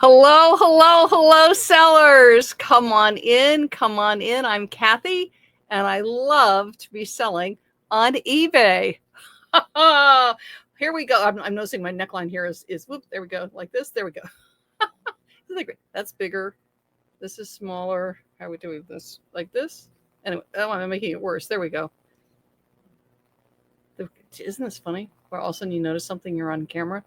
Hello, hello, hello, sellers. Come on in, come on in. I'm Kathy, and I love to be selling on eBay. Here we go. I'm noticing my neckline here is whoop, there we go, like this. There we go. That's bigger. This is smaller. How are we doing this? Like this? Anyway, oh, I'm making it worse. There we go. Isn't this funny? Where all of a sudden you notice something, you're on camera.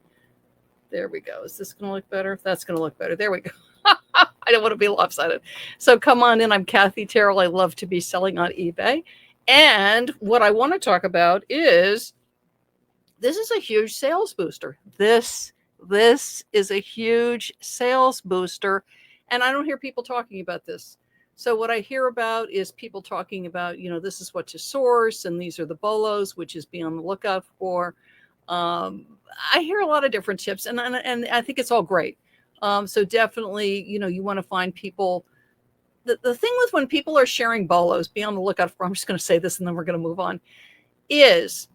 There we go. Is this going to look better? That's going to look better. There we go. I don't want to be lopsided. So come on in. I'm Kathy Terrill. I love to be selling on eBay. And what I want to talk about is this is a huge sales booster. This is a huge sales booster. And I don't hear people talking about this. So what I hear about is people talking about, this is what to source, and these are the bolos, which is be on the lookout for. I hear a lot of different tips, and I think it's all great. So definitely, you want to find people. The thing with when people are sharing bolos, be on the lookout for, I'm just going to say this and then we're going to move on, is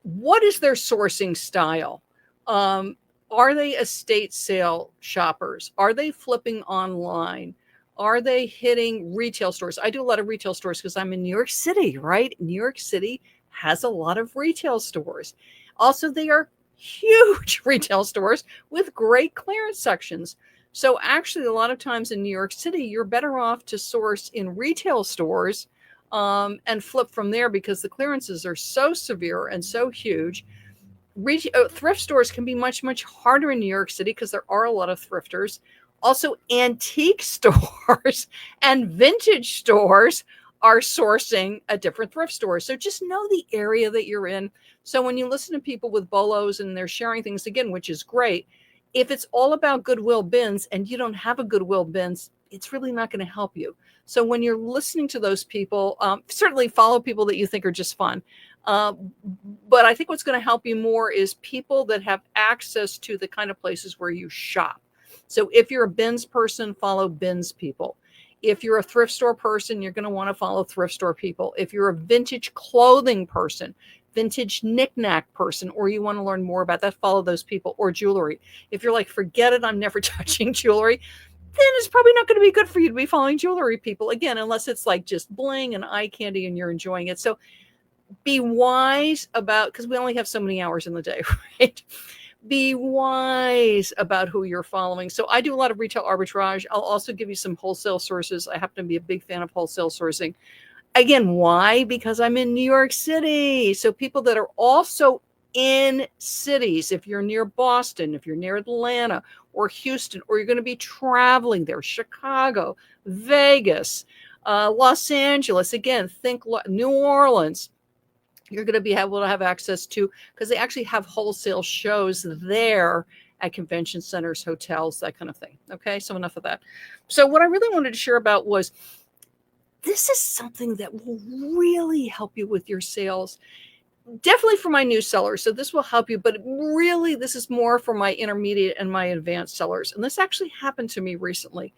what is their sourcing style? Are they estate sale shoppers? Are they flipping online? Are they hitting retail stores? I do a lot of retail stores because I'm in New York City, right? New York City has a lot of retail stores. Also, they are huge retail stores with great clearance sections. So actually, a lot of times in New York City, you're better off to source in retail stores and flip from there because the clearances are so severe and so huge. Thrift stores can be much, much harder in New York City because there are a lot of thrifters. Also, antique stores and vintage stores are sourcing at different thrift stores. So just know the area that you're in. So when you listen to people with bolos and they're sharing things again, which is great, if it's all about Goodwill bins and you don't have a Goodwill bins, it's really not going to help you. So when you're listening to those people, certainly follow people that you think are just fun. But I think what's going to help you more is people that have access to the kind of places where you shop. So if you're a bins person, follow bins people. If you're a thrift store person, you're going to want to follow thrift store people. If you're a vintage clothing person, vintage knickknack person, or you want to learn more about that, follow those people, or jewelry. If you're like, forget it, I'm never touching jewelry, then it's probably not going to be good for you to be following jewelry people. Again, unless it's like just bling and eye candy and you're enjoying it. So be wise about, because we only have so many hours in the day, right? Be wise about who you're following. So I do a lot of retail arbitrage. I'll also give you some wholesale sources. I happen to be a big fan of wholesale sourcing. Again, why? Because I'm in New York City. So people that are also in cities, if you're near Boston, if you're near Atlanta or Houston, or you're going to be traveling there, Chicago, Vegas, Los Angeles, again, think New Orleans, you're going to be able to have access to, because they actually have wholesale shows there at convention centers, hotels, that kind of thing. Okay, so enough of that. So what I really wanted to share about was, this is something that will really help you with your sales. Definitely for my new sellers. So this will help you, but really this is more for my intermediate and my advanced sellers. And this actually happened to me recently.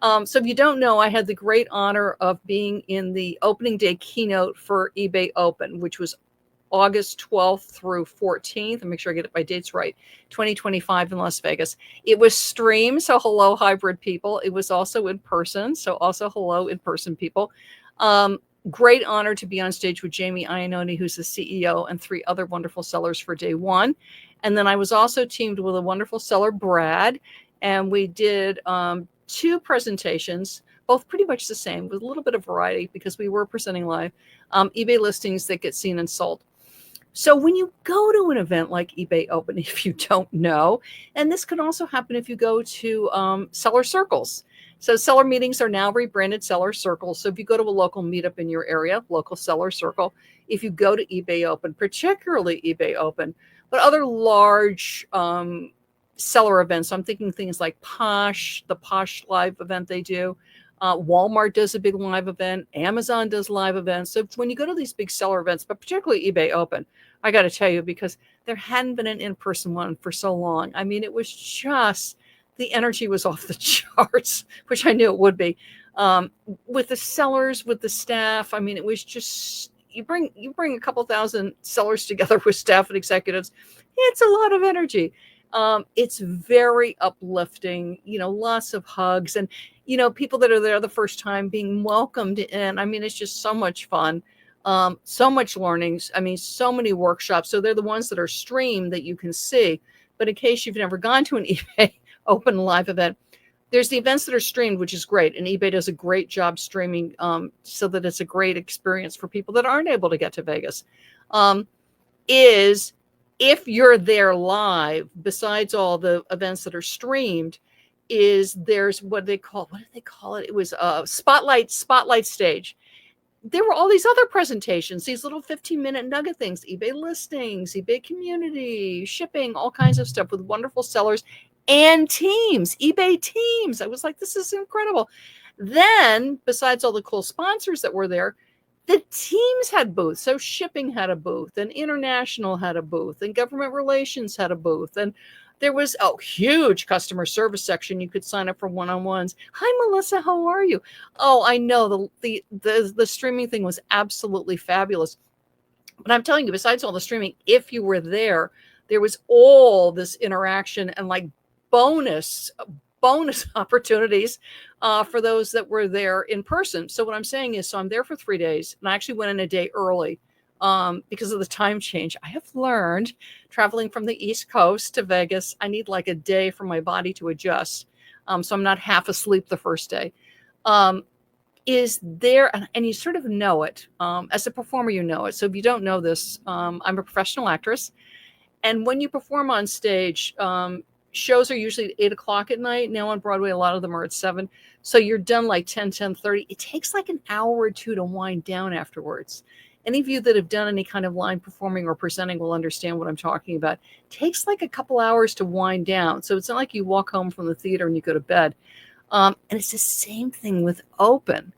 So if you don't know, I had the great honor of being in the opening day keynote for eBay Open, which was August 12th through 14th. And make sure I get my dates right. 2025 in Las Vegas. It was streamed. So hello, hybrid people. It was also in person. So also hello, in-person people. Great honor to be on stage with Jamie Iannone, who's the CEO, and 3 other wonderful sellers for day one. And then I was also teamed with a wonderful seller, Brad, and we did 2 presentations, both pretty much the same, with a little bit of variety because we were presenting live, eBay listings that get seen and sold. So when you go to an event like eBay Open, if you don't know, and this could also happen if you go to seller circles. So seller meetings are now rebranded seller circles. So if you go to a local meetup in your area, local seller circle, if you go to eBay Open, particularly eBay Open, but other large seller events, so I'm thinking things like Posh, the Posh live event they do. Walmart does a big live event. Amazon does live events. So when you go to these big seller events, but particularly eBay Open, I got to tell you, because there hadn't been an in-person one for so long. I mean, it was just, the energy was off the charts, which I knew it would be. With the sellers, with the staff, I mean, it was just, you bring a couple thousand sellers together with staff and executives. It's a lot of energy. It's very uplifting, lots of hugs and, people that are there the first time being welcomed in. I mean, it's just so much fun. So much learnings. I mean, so many workshops. So they're the ones that are streamed that you can see. But in case you've never gone to an eBay open live event, there's the events that are streamed, which is great. And eBay does a great job streaming so that it's a great experience for people that aren't able to get to Vegas. Is if you're there live, besides all the events that are streamed, there's what did they call it? It was a spotlight stage. There were all these other presentations, these little 15-minute nugget things, eBay listings, eBay community, shipping, all kinds of stuff with wonderful sellers and teams, eBay teams. I was like, this is incredible. Then, besides all the cool sponsors that were there, the teams had booths. So shipping had a booth, and international had a booth, and government relations had a booth. And there was a huge customer service section. You could sign up for one-on-ones. Hi, Melissa, how are you? Oh, I know the streaming thing was absolutely fabulous. But I'm telling you, besides all the streaming, if you were there, there was all this interaction and like bonus opportunities for those that were there in person. So what I'm saying is, so I'm there for 3 days, and I actually went in a day early because of the time change. I have learned traveling from the East Coast to Vegas, I need like a day for my body to adjust. So I'm not half asleep the first day. Is there, and you sort of know it. As a performer, you know it. So if you don't know this, I'm a professional actress. And when you perform on stage, shows are usually at 8 o'clock at night. Now on Broadway, a lot of them are at 7. So you're done like 10:30. It takes like an hour or two to wind down afterwards. Any of you that have done any kind of line performing or presenting will understand what I'm talking about. It takes like a couple hours to wind down. So it's not like you walk home from the theater and you go to bed. And it's the same thing with open.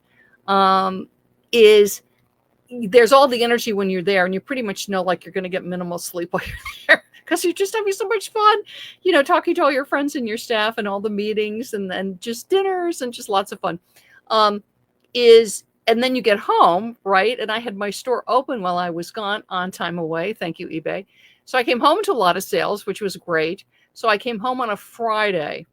There's all the energy when you're there, and you pretty much know like you're going to get minimal sleep while you're there because you're just having so much fun, talking to all your friends and your staff and all the meetings and then just dinners and just lots of fun. And then you get home, right? And I had my store open while I was gone on time away. Thank you, eBay. So I came home to a lot of sales, which was great. So I came home on a Friday.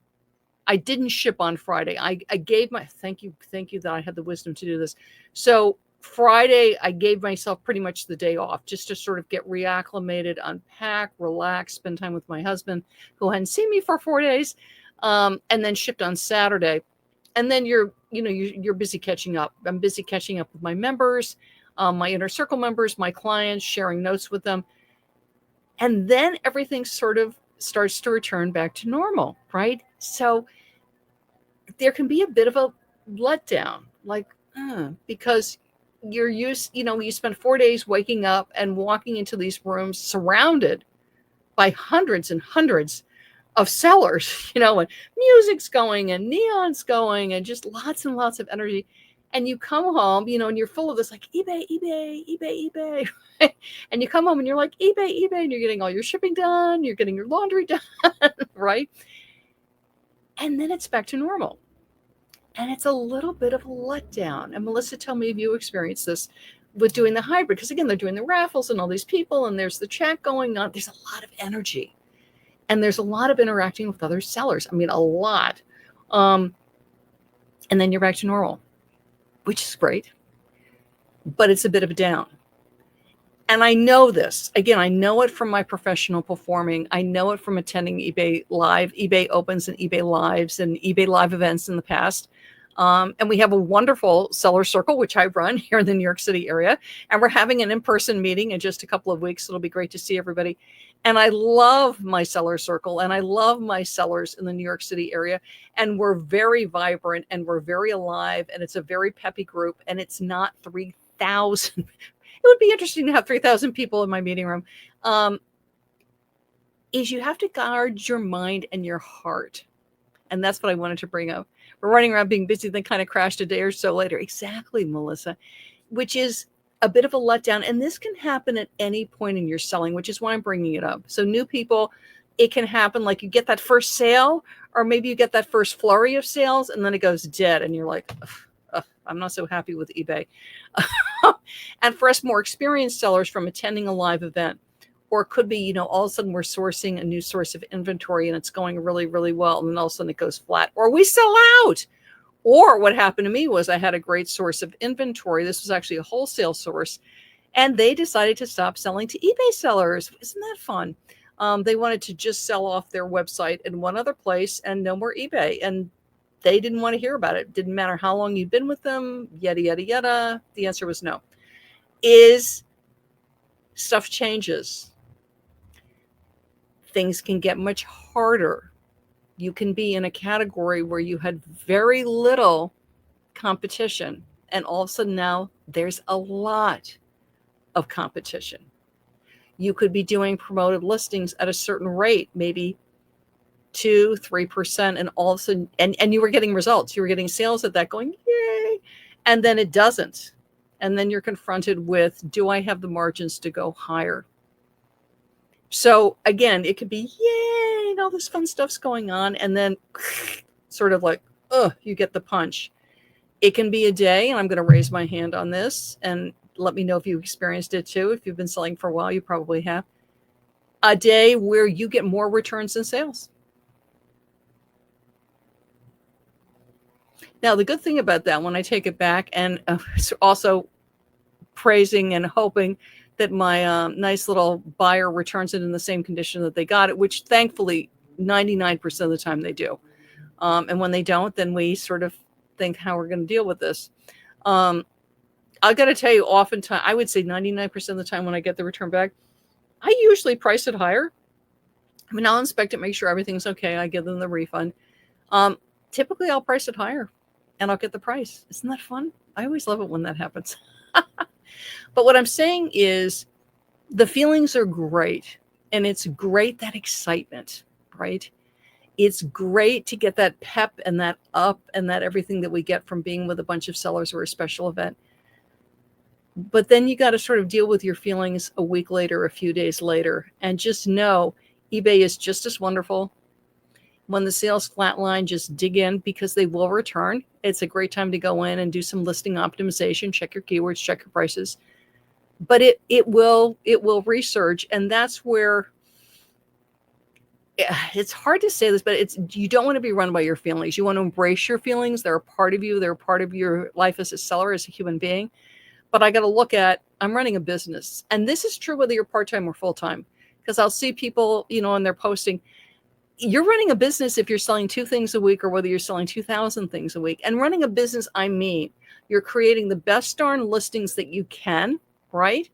I didn't ship on Friday. I gave thank you that I had the wisdom to do this. So Friday, I gave myself pretty much the day off just to sort of get reacclimated, unpack, relax, spend time with my husband who hadn't seen me for 4 days, and then shipped on Saturday. And then you're busy catching up. I'm busy catching up with my members, my inner circle members, my clients, sharing notes with them. And then everything sort of starts to return back to normal, right? So there can be a bit of a letdown, like, because you're used, you spend 4 days waking up and walking into these rooms surrounded by hundreds and hundreds of sellers, and music's going and neon's going and just lots and lots of energy. And you come home, and you're full of this like eBay. And you come home and you're like eBay, and you're getting all your shipping done. You're getting your laundry done, right? And then it's back to normal. And it's a little bit of a letdown. And Melissa, tell me if you experienced this with doing the hybrid, because again, they're doing the raffles and all these people and there's the chat going on. There's a lot of energy. And there's a lot of interacting with other sellers. I mean, a lot. And then you're back to normal, which is great. But it's a bit of a down. And I know this. Again, I know it from my professional performing. I know it from attending eBay Live, eBay Opens and eBay Lives and eBay Live events in the past. And we have a wonderful seller circle, which I run here in the New York City area. And we're having an in-person meeting in just a couple of weeks. It'll be great to see everybody. And I love my seller circle and I love my sellers in the New York City area. And we're very vibrant and we're very alive. And it's a very peppy group. And it's not 3,000. It would be interesting to have 3,000 people in my meeting room. Is you have to guard your mind and your heart. And that's what I wanted to bring up. We're running around being busy, then kind of crashed a day or so later. Exactly, Melissa, which is a bit of a letdown. And this can happen at any point in your selling, which is why I'm bringing it up. So new people, it can happen like you get that first sale, or maybe you get that first flurry of sales and then it goes dead. And you're like, I'm not so happy with eBay. And for us more experienced sellers from attending a live event Or it could be, you know, all of a sudden we're sourcing a new source of inventory and it's going really, really well. And then all of a sudden it goes flat, or we sell out. Or what happened to me was I had a great source of inventory. This was actually a wholesale source. And they decided to stop selling to eBay sellers. Isn't that fun? They wanted to just sell off their website in one other place and no more eBay. And they didn't want to hear about it. Didn't matter how long you'd been with them, yada, yada, yada. The answer was no. Stuff changes. Things can get much harder. You can be in a category where you had very little competition, and all of a sudden now there's a lot of competition. You could be doing promoted listings at a certain rate, maybe 2-3%, and all of a sudden, and you were getting results. You were getting sales at that, going, yay, and then it doesn't. And then you're confronted with, do I have the margins to go higher? So again, it could be, yay, and all this fun stuff's going on, and then sort of like, you get the punch. It can be a day, and I'm going to raise my hand on this, and let me know if you experienced it too. If you've been selling for a while, you probably have. A day where you get more returns than sales. Now, the good thing about that, when I take it back, and also praising and hoping that my nice little buyer returns it in the same condition that they got it, which thankfully 99% of the time they do. And when they don't, then we sort of think how we're going to deal with this. I got to tell you, oftentimes, I would say 99% of the time when I get the return back, I usually price it higher. I mean, I'll inspect it, make sure everything's okay. I give them the refund. Typically, I'll price it higher and I'll get the price. Isn't that fun? I always love it when that happens. But what I'm saying is the feelings are great, and it's great, that excitement, right? It's great to get that pep and that up and that everything that we get from being with a bunch of sellers or a special event. But then you got to sort of deal with your feelings a week later, a few days later, and just know eBay is just as wonderful. When the sales flatline, just dig in, because they will return. It's a great time to go in and do some listing optimization, check your keywords, check your prices. But it will resurge, and that's where it's hard to say this, but you don't want to be run by your feelings. You want to embrace your feelings. They're a part of you. They're a part of your life as a seller, as a human being. But I got to look at, I'm running a business, and this is true whether you're part-time or full-time, because I'll see people, you know, and they're posting, you're running a business if you're selling 2 things a week or whether you're selling 2,000 things a week. And running a business, I mean, you're creating the best darn listings that you can, right?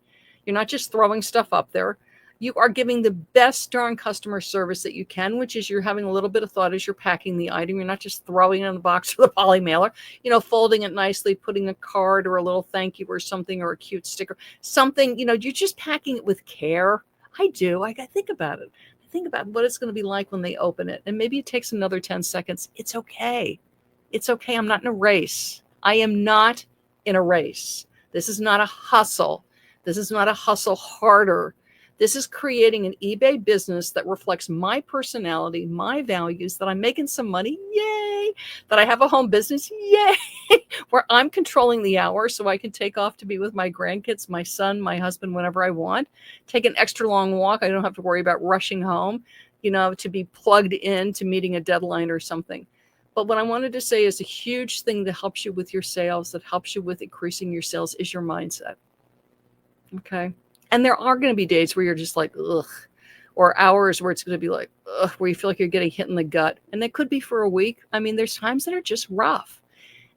You're not just throwing stuff up there. You are giving the best darn customer service that you can, which is you're having a little bit of thought as you're packing the item. You're not just throwing it in the box with a poly mailer, you know, folding it nicely, putting a card or a little thank you or something, or a cute sticker, something, you know, you're just packing it with care. I do. I think about it. Think about what it's going to be like when they open it. And maybe it takes another 10 seconds. It's okay. It's okay. I'm not in a race. I am not in a race. This is not a hustle. This is not a hustle harder. This is creating an eBay business that reflects my personality, my values, that I'm making some money. Yay. That I have a home business. Yay. Where I'm controlling the hours so I can take off to be with my grandkids, my son, my husband, whenever I want. Take an extra long walk. I don't have to worry about rushing home, you know, to be plugged in to meeting a deadline or something. But what I wanted to say is a huge thing that helps you with your sales, that helps you with increasing your sales, is your mindset. Okay. And there are going to be days where you're just like, ugh, or hours where it's going to be like, ugh, where you feel like you're getting hit in the gut. And it could be for a week. I mean, there's times that are just rough.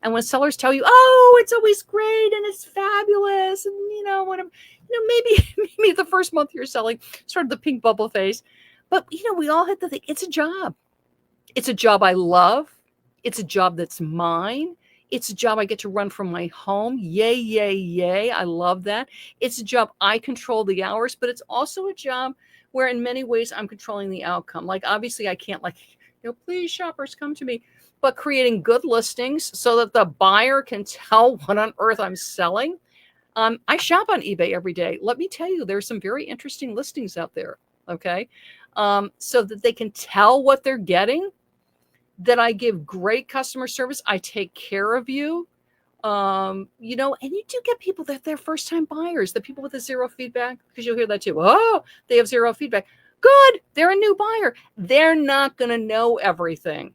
And when sellers tell you, oh, it's always great and it's fabulous, and you know what, maybe the first month you're selling, sort of the pink bubble phase, but you know, we all have to think it's a job. It's a job I love. It's a job that's mine. It's a job I get to run from my home. Yay, yay, yay. I love that. It's a job I control the hours, but it's also a job where in many ways I'm controlling the outcome. Like, obviously I can't, like, you know, please shoppers come to me, but creating good listings so that the buyer can tell what on earth I'm selling. I shop on eBay every day. Let me tell you, there's some very interesting listings out there. Okay. So that they can tell what they're getting, that I give great customer service. I take care of you. And you do get people that they're first time buyers, the people with the zero feedback, because you'll hear that too. Oh, they have zero feedback. Good. They're a new buyer. They're not going to know everything.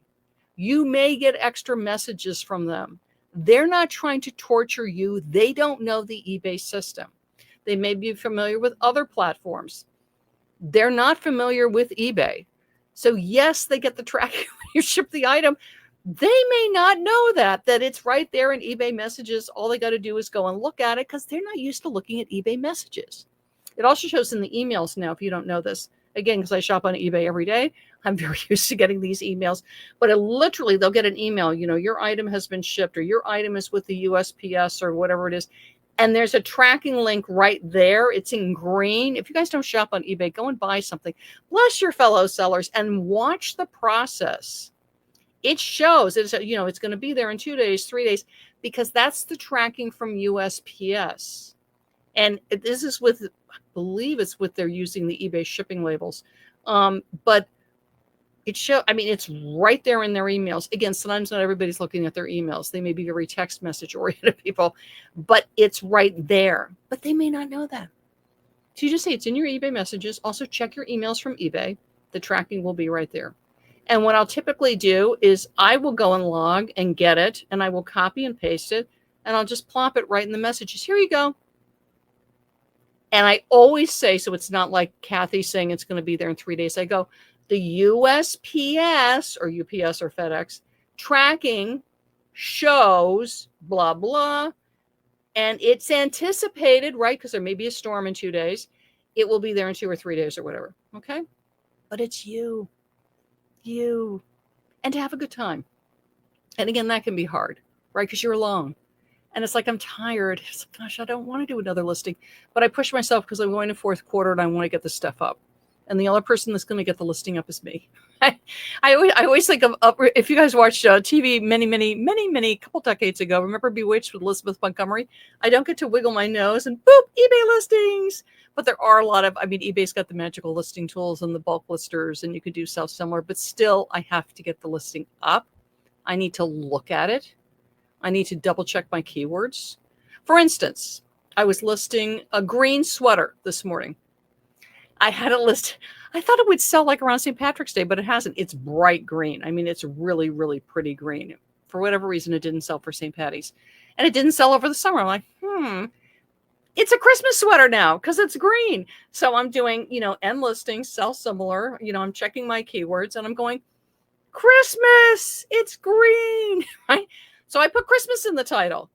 You may get extra messages from them. They're not trying to torture you. They don't know the eBay system. They may be familiar with other platforms. They're not familiar with eBay. So yes, they get the tracking when you ship the item. They may not know that it's right there in eBay messages. All they got to do is go and look at it because they're not used to looking at eBay messages. It also shows in the emails now, if you don't know this. Again, because I shop on eBay every day, I'm very used to getting these emails. But they'll get an email, your item has been shipped, or your item is with the USPS or whatever it is. And there's a tracking link right there. It's in green. If you guys don't shop on eBay, go and buy something. Bless your fellow sellers and watch the process. It shows it's going to be there in 2 days, 3 days, because that's the tracking from USPS. And this is with, I believe it's with they're using the eBay shipping labels. But it's right there in their emails. Again, sometimes not everybody's looking at their emails. They may be very text message oriented people, but it's right there. But they may not know that. So you just say it's in your eBay messages. Also check your emails from eBay. The tracking will be right there. And what I'll typically do is I will go and log and get it, and I will copy and paste it, and I'll just plop it right in the messages. Here you go. And I always say, so it's not like Kathy saying it's going to be there in 3 days. I go, the USPS or UPS or FedEx tracking shows blah, blah. And it's anticipated, right? Because there may be a storm in 2 days. It will be there in 2 or 3 days or whatever. Okay. But it's you. And to have a good time. And again, that can be hard, right? Because you're alone. And it's like, I'm tired. It's like, gosh, I don't want to do another listing. But I push myself because I'm going to fourth quarter and I want to get this stuff up. And the other person that's going to get the listing up is me. I always think of, if you guys watched TV many, couple decades ago, remember Bewitched with Elizabeth Montgomery? I don't get to wiggle my nose and boop, eBay listings. But there are a lot of, eBay's got the magical listing tools and the bulk listers, and you could do self-similar, but still I have to get the listing up. I need to look at it. I need to double check my keywords. For instance, I was listing a green sweater this morning. I had it list. I thought it would sell like around St. Patrick's Day, but it hasn't. It's bright green. It's really, really pretty green. For whatever reason, it didn't sell for St. Patty's. And it didn't sell over the summer. I'm like, it's a Christmas sweater now because it's green. So I'm doing, end listings, sell similar. I'm checking my keywords and I'm going, Christmas, it's green, right? So I put Christmas in the title.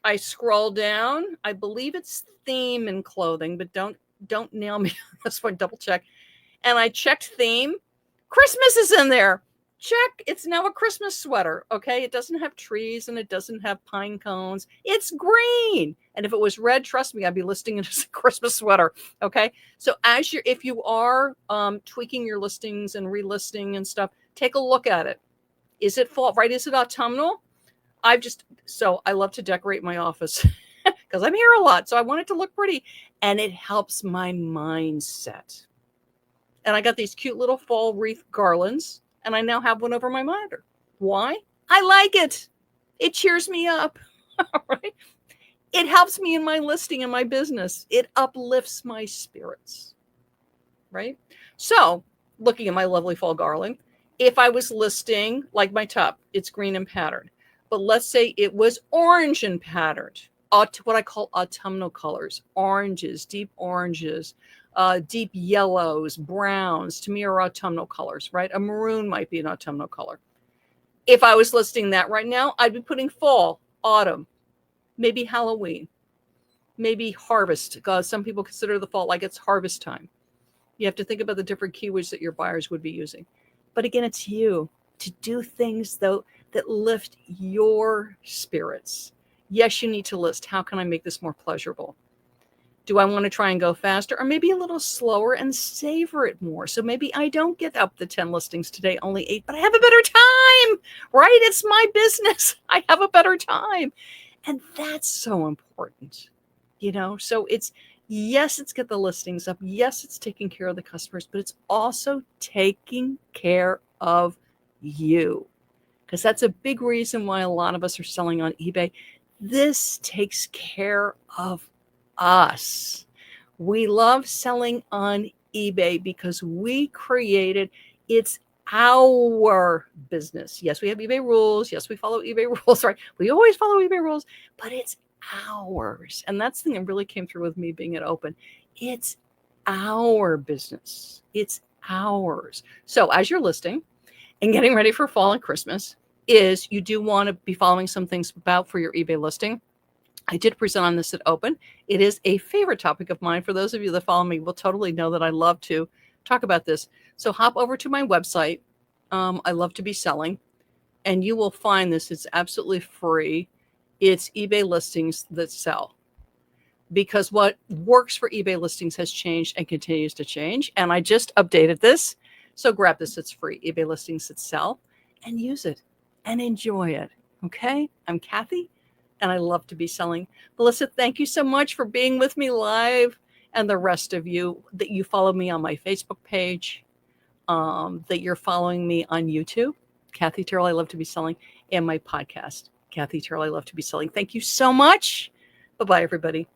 I scroll down. I believe it's theme and clothing, but don't nail me on this one. Double check. And I checked theme. Christmas is in there. Check. It's now a Christmas sweater. Okay. It doesn't have trees and it doesn't have pine cones. It's green. And if it was red, trust me, I'd be listing it as a Christmas sweater. Okay. So if you are tweaking your listings and relisting and stuff, take a look at it. Is it fall, right? Is it autumnal? I love to decorate my office because I'm here a lot. So I want it to look pretty and it helps my mindset. And I got these cute little fall wreath garlands and I now have one over my monitor. Why? I like it. It cheers me up. Right? It helps me in my listing and my business. It uplifts my spirits. Right? So looking at my lovely fall garland, if I was listing like my top, it's green and patterned. But let's say it was orange and patterned, what I call autumnal colors, oranges, deep yellows, browns, to me are autumnal colors, right? A maroon might be an autumnal color. If I was listing that right now, I'd be putting fall, autumn, maybe Halloween, maybe harvest, because some people consider the fall like it's harvest time. You have to think about the different keywords that your buyers would be using. But again, it's you to do things, though, that lift your spirits. Yes, you need to list. How can I make this more pleasurable? Do I want to try and go faster or maybe a little slower and savor it more? So maybe I don't get up the 10 listings today, only 8, but I have a better time, right? It's my business. I have a better time. And that's so important, So it's get the listings up. Yes, it's taking care of the customers, but it's also taking care of you. Because that's a big reason why a lot of us are selling on eBay. This takes care of us. We love selling on eBay because we created it's our business. Yes, we have eBay rules. Yes, we follow eBay rules, right? We always follow eBay rules, but it's ours. And that's the thing that really came through with me being at Open. It's our business. It's ours. So as you're listing and getting ready for fall and Christmas, is you do want to be following some things about for your eBay listing. I did present on this at Open. It is a favorite topic of mine. For those of you that follow me will totally know that I love to talk about this. So hop over to my website. I love to be selling, and you will find this. It's absolutely free. It's eBay listings that sell, because what works for eBay listings has changed and continues to change. And I just updated this. So grab this. It's free. eBay listings that sell, and use it and enjoy it. Okay. I'm Kathy, and I love to be selling. Melissa, thank you so much for being with me live, and the rest of you that you follow me on my Facebook page, that you're following me on YouTube, Kathy Terrill, I love to be selling, and my podcast, Kathy Terrill, I love to be selling. Thank you so much. Bye-bye, everybody.